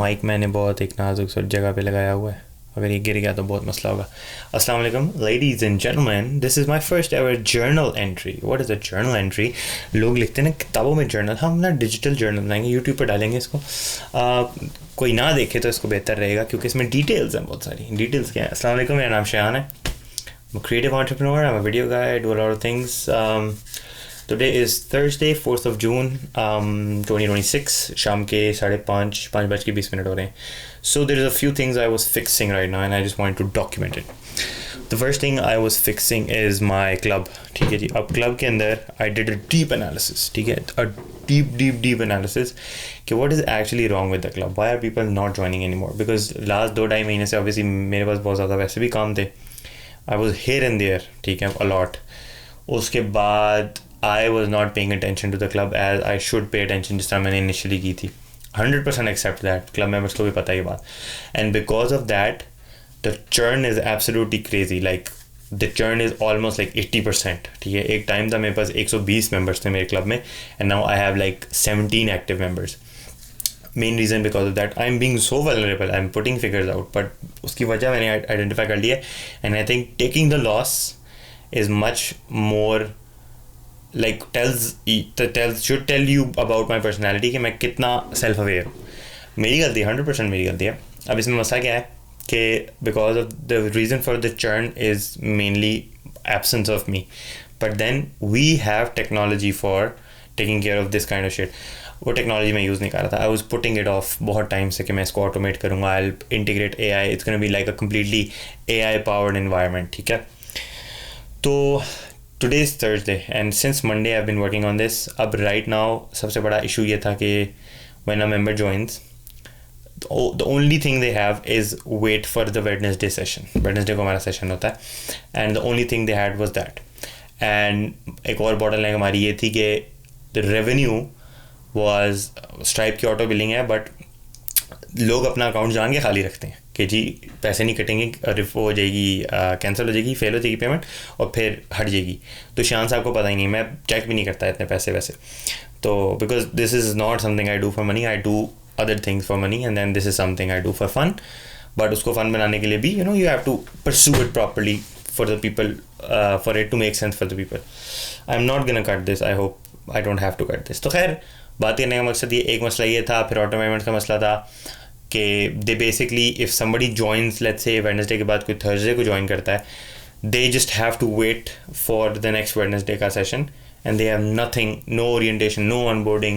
Mic मैंने बहुत एक नाजुक सा जगह पे लगाया हुआ है, अगर ये गिर गया तो बहुत मसला होगा। अस्सलाम वालेकुम ladies and gentleman, this is my first ever journal entry. What is a journal entry? लोग लिखते हैं ना किताबों में जर्नल, हम ना डिजिटल जर्नल बनाएंगे, यूट्यूब पर डालेंगे इसको। कोई ना देखे तो इसको बेहतर रहेगा क्योंकि इसमें डिटेल्स हैं, बहुत सारी डिटेल्स। क्या है? अस्सलाम वालेकुम, मेरा नाम शान है। I'm a creative entrepreneur, I'm a video guy, I do a lot of things. Today is Thursday, 4th of June, 2026. शाम के 5:30 हो रहे हैं. So there is a few things I was fixing right now and I just wanted to document it. The first thing I was fixing is my club. ठीक है जी, अब club के अंदर I did a deep analysis. ठीक है, a deep analysis कि what is actually wrong with the club? Why are people not joining anymore? Because last 2-2.5 महीने से obviously मेरे पास बहुत ज़्यादा वैसे भी काम थे. I was here and there, ठीक है, a lot. उसके बाद I was not paying attention to the club as I should pay attention जिस तरह मैंने initially की थी. 100% accept that. Club members को भी पता ही बात. And because of that, the churn is absolutely crazy. Like the churn is almost like 80%. ठीक है, एक टाइम था मेरे पास 120 members थे मेरे club में and now I have like 17 active members. Main reason because of that I'm being so vulnerable, I'm putting figures out, but उसकी वजह मैंने identify कर लिया and I think taking the loss is much more like should tell you about my personality कि मैं कितना self aware हूँ. मेरी गलती 100% मेरी गलती है. अब इसमें मसला क्या है कि because of the reason for the churn is mainly absence of me, but then we have technology for taking care of this kind of shit. वो टेक्नोलॉजी मैं यूज़ नहीं कर रहा था. I was putting it off बहुत time से कि मैं इसको ऑटोमेट करूँगा. I integrate AI, it's gonna be like a completely AI powered environment. ठीक है, तो today is Thursday and since Monday I have been working on this. अब राइट नाउ सबसे बड़ा इशू ये था कि when a member joins, the only thing they have is wait for the Wednesday session. Wednesday को हमारा session होता है and the only thing they had was that. And एक और बॉटलनेक हमारी ये थी कि the revenue was Stripe की ऑटो बिलिंग है, बट लोग अपना अकाउंट जान के खाली रखते हैं कि जी पैसे नहीं कटेंगे, वो हो जाएगी, कैंसिल हो जाएगी, फेल हो जाएगी पेमेंट और फिर हट जाएगी. तो शान साहब को पता ही नहीं, मैं चेक भी नहीं करता इतने पैसे वैसे. तो because this is not something I do for money, I do other things for money and then this is something I do for fun. But उसको fun बनाने के लिए भी you have to pursue it properly for the people, for it to make sense for the people. I'm not gonna cut this. I hope I don't have to cut this. तो खैर बात करने का मकसद ये, एक मसला ये था. फिर ऑटो पेमेंट का मसला था कि they basically if somebody joins let's say Wednesday के बाद कोई Thursday को ज्वाइन करता है, they just have to wait for the next Wednesday का session and they have nothing, no orientation, no onboarding,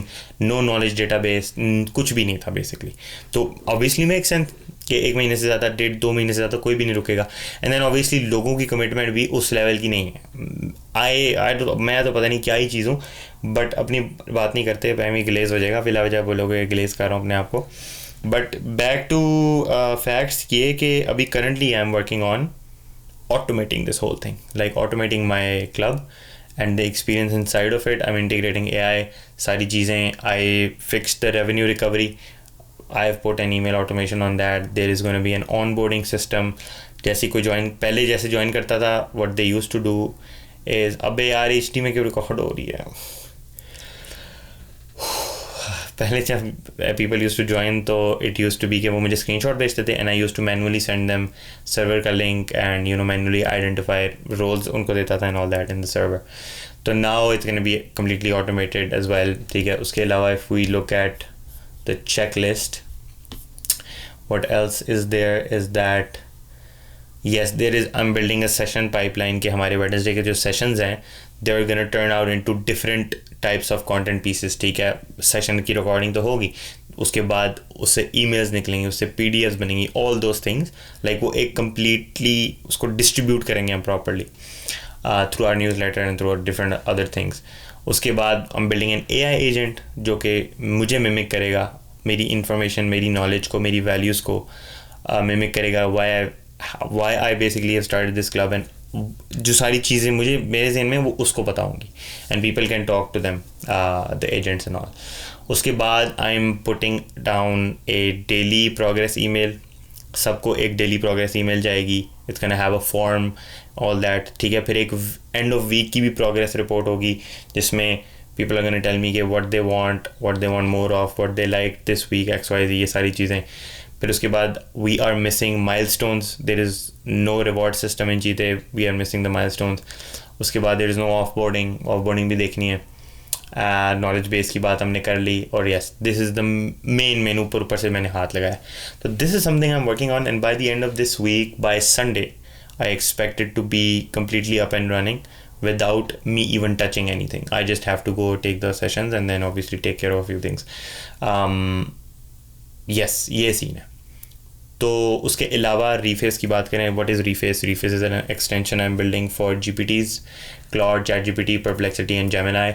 no knowledge database, कुछ भी नहीं था बेसिकली. तो obviously makes sense कि 1 महीने से ज़्यादा, 1.5-2 महीने से ज़्यादा कोई भी नहीं रुकेगा. एंड देन ऑब्वियसली लोगों की कमिटमेंट भी उस लेवल की नहीं है. मैं तो पता नहीं क्या ही चीज़ हूँ, बट अपनी बात नहीं करते, मैं भी ग्लेज हो जाएगा, फिलहाल वजह बोलोगे ग्लेज कर रहा हूँ अपने आप को. बट बैक टू फैक्ट्स ये कि अभी currently I am working on automating this whole thing, like automating my club and the experience inside of it. I'm integrating AI, सारी चीज़ें. I fixed the revenue recovery. I've put an email automation on that. There is going to be an onboarding system. जैसे कोई पहले जैसे join करता था, what they used to do is, अबे यार HD में क्यों रिकॉर्ड हो रही है. पहले जब people used to join तो it used to be कि वो मुझे screenshot भेजते थे and I used to manually send them server का link and manually identify roles उनको देता था and all that in the server. तो now it's going to be completely automated as well. ठीक है, उसके अलावा if we look at the checklist, what else is there is that yes, I'm building a session pipeline कि हमारे Wednesday के जो sessions हैं they're gonna turn out into different types of content pieces. ठीक है, सेशन की recording तो होगी, उसके बाद उससे emails निकलेंगी, उससे PDFs बनेंगी, all those things, like वो एक completely उसको distribute करेंगे हम properly through our newsletter and through different other things. उसके बाद I'm building an AI agent जो कि मुझे mimic करेगा, मेरी information, मेरी knowledge को, मेरी values को mimic करेगा. why I basically have started this club and जो सारी चीज़ें मुझे मेरे ज़हन में वो उसको बताऊंगी and people can talk to them, the agents and all. उसके बाद I am putting down A daily progress email. सबको एक डेली प्रोग्रेस ईमेल जाएगी. It's gonna have a form, all that. ठीक है, फिर एक एंड ऑफ वीक की भी प्रोग्रेस रिपोर्ट होगी जिसमें people are gonna tell me कि what they want more of, what they like this week, XYZ, ये सारी चीज़ें. फिर उसके बाद we are missing milestones. There is no reward system in Cheetay. We are missing the milestones. उसके बाद there is no offboarding भी देखनी है. नॉलेज बेस की बात हमने कर ली. और yes, this is the main ऊपर से मैंने हाथ लगाया. तो this is something I am working on, and by the end of this week, by Sunday, I expect it to be completely up and running without me even touching anything. I just have to go take the sessions and then obviously take care of a few things. Yes, ये scene है. तो उसके अलावा रीफेस की बात करें. What is रीफेस? रीफेस is an extension I am building for GPTs, Claude, ChatGPT, perplexity and Gemini.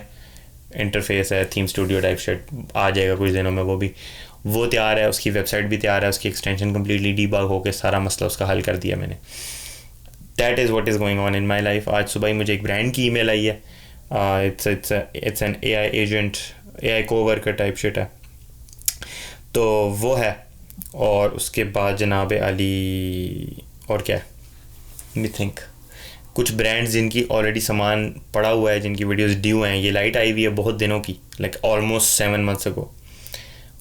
Interface है, theme studio type शेट, आ जाएगा कुछ दिनों में. वो तैयार है, उसकी वेबसाइट भी तैयार है, उसकी एक्सटेंशन कम्प्लीटली डीबग होकर सारा मसला उसका हल कर दिया मैंने. That is what is going on in my life. आज सुबह ही मुझे एक ब्रांड की ईमेल आई है. It's an AI agent, AI co-worker type shit है. तो वो है. और उसके बाद जनाब अली और क्या है, मी थिंक कुछ ब्रांड्स जिनकी ऑलरेडी सामान पड़ा हुआ है, जिनकी वीडियोस ड्यू हैं. ये लाइट आई हुई है बहुत दिनों की, लाइक ऑलमोस्ट 7 months अगो.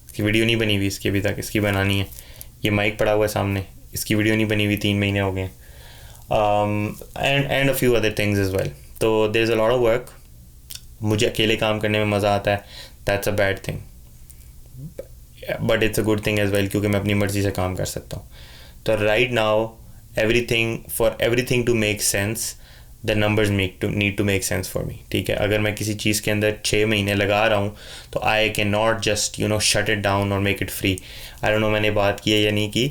इसकी वीडियो नहीं बनी हुई इसकी अभी तक, इसकी बनानी है. ये माइक पड़ा हुआ है सामने, इसकी वीडियो नहीं बनी हुई, 3 महीने हो गए. And a few other things as well. तो there is a lot of work. मुझे अकेले काम करने में मज़ा आता है. That's a bad thing, but it's a good thing as well, क्योंकि मैं अपनी मर्ज़ी से काम कर सकता हूँ. तो right now everything to make sense, the numbers need to make sense for me. ठीक है, अगर मैं किसी चीज़ के अंदर 6 महीने लगा रहा हूँ तो I cannot just shut it down or make it free. I don't know मैंने बात की है या नहीं की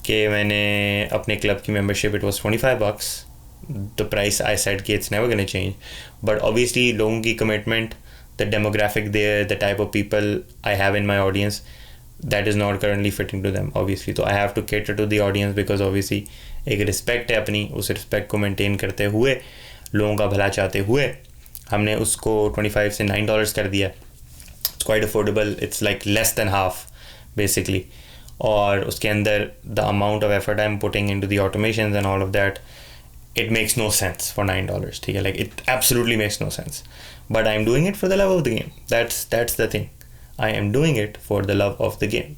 कि मैंने अपने क्लब की membership, it was $25. The price I said कि it's never gonna change, but obviously लोगों की commitment, the demographic there, the type of people I have in my audience, that is not currently fitting to them obviously. तो I have to cater to the audience because obviously एक respect है अपनी, उस respect को maintain करते हुए, लोगों का भला चाहते हुए हमने उसको 25 से $9 कर दिया. It's quite affordable. It's like less than half basically. और उसके अंदर the amount of effort I am putting into the automations and all of that, it makes no sense for $9. ठीक है, like it absolutely makes no sense, but I am doing it for the love of the game. That's the thing. I am doing it for the love of the game,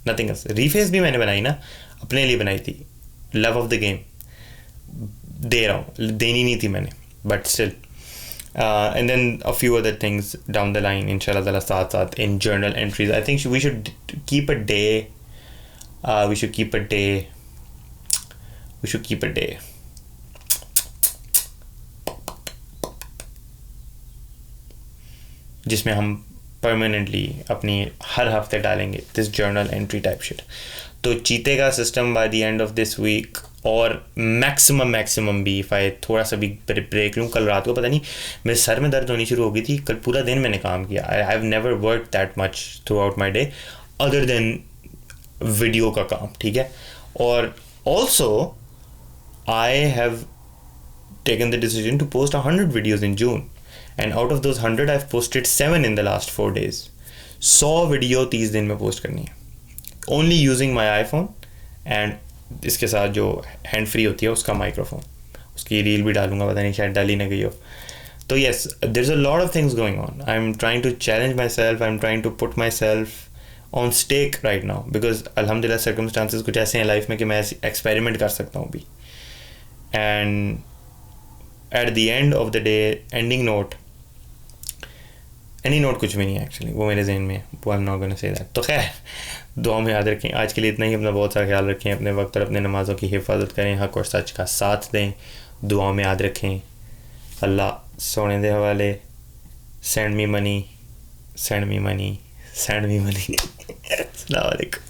nothing else. Reface भी मैंने बनाई ना, अपने लिए बनाई थी. Love of the game दे रहा हूँ, देनी नहीं थी मैंने, but still. And then a few other things down the line इंशाल्लाह ताला साथ in journal entries. I think we should keep a day जिसमें हम परमानेंटली अपनी हर हफ्ते डालेंगे this journal entry type shit. तो चीते का system by the end of this week, और मैक्सिमम भी इफ़ थोड़ा सा भी ब्रेक लूँ. कल रात को पता नहीं मेरे सर में दर्द होनी शुरू हो गई थी. कल पूरा दिन मैंने काम किया. I have never work that much throughout my day other than video का काम. ठीक है. और also I have taken the decision to post 100 videos in June, and out of those 100 I've posted 7 in the last 4 days. 100 video 30 दिन में post करनी है, only using my iPhone and इसके साथ जो हैंड फ्री होती है उसका माइक्रोफोन. उसकी रील भी डालूंगा, पता नहीं शायद डाली ना गई हो. तो yes, there's a lot of things going on. I'm trying to challenge myself, I'm trying to put myself on stake right now because alhamdulillah circumstances कुछ ऐसे हैं लाइफ में कि मैं एक्सपेरिमेंट कर सकता हूँ भी. and at the end of the day, ending note, any note कुछ भी नहीं है एक्चुअली, वो मेरे जहन में है. वो I am not gonna say that. तो खैर, दुआ में याद रखें. आज के लिए इतना ही. अपना बहुत सारा ख्याल रखें, अपने वक्त और अपने नमाज़ों की हिफाजत करें, हक और सच का साथ दें, दुआ में याद रखें. अल्लाह सोने दे हवाले. Send me money. अस्सलाम वालेकुम.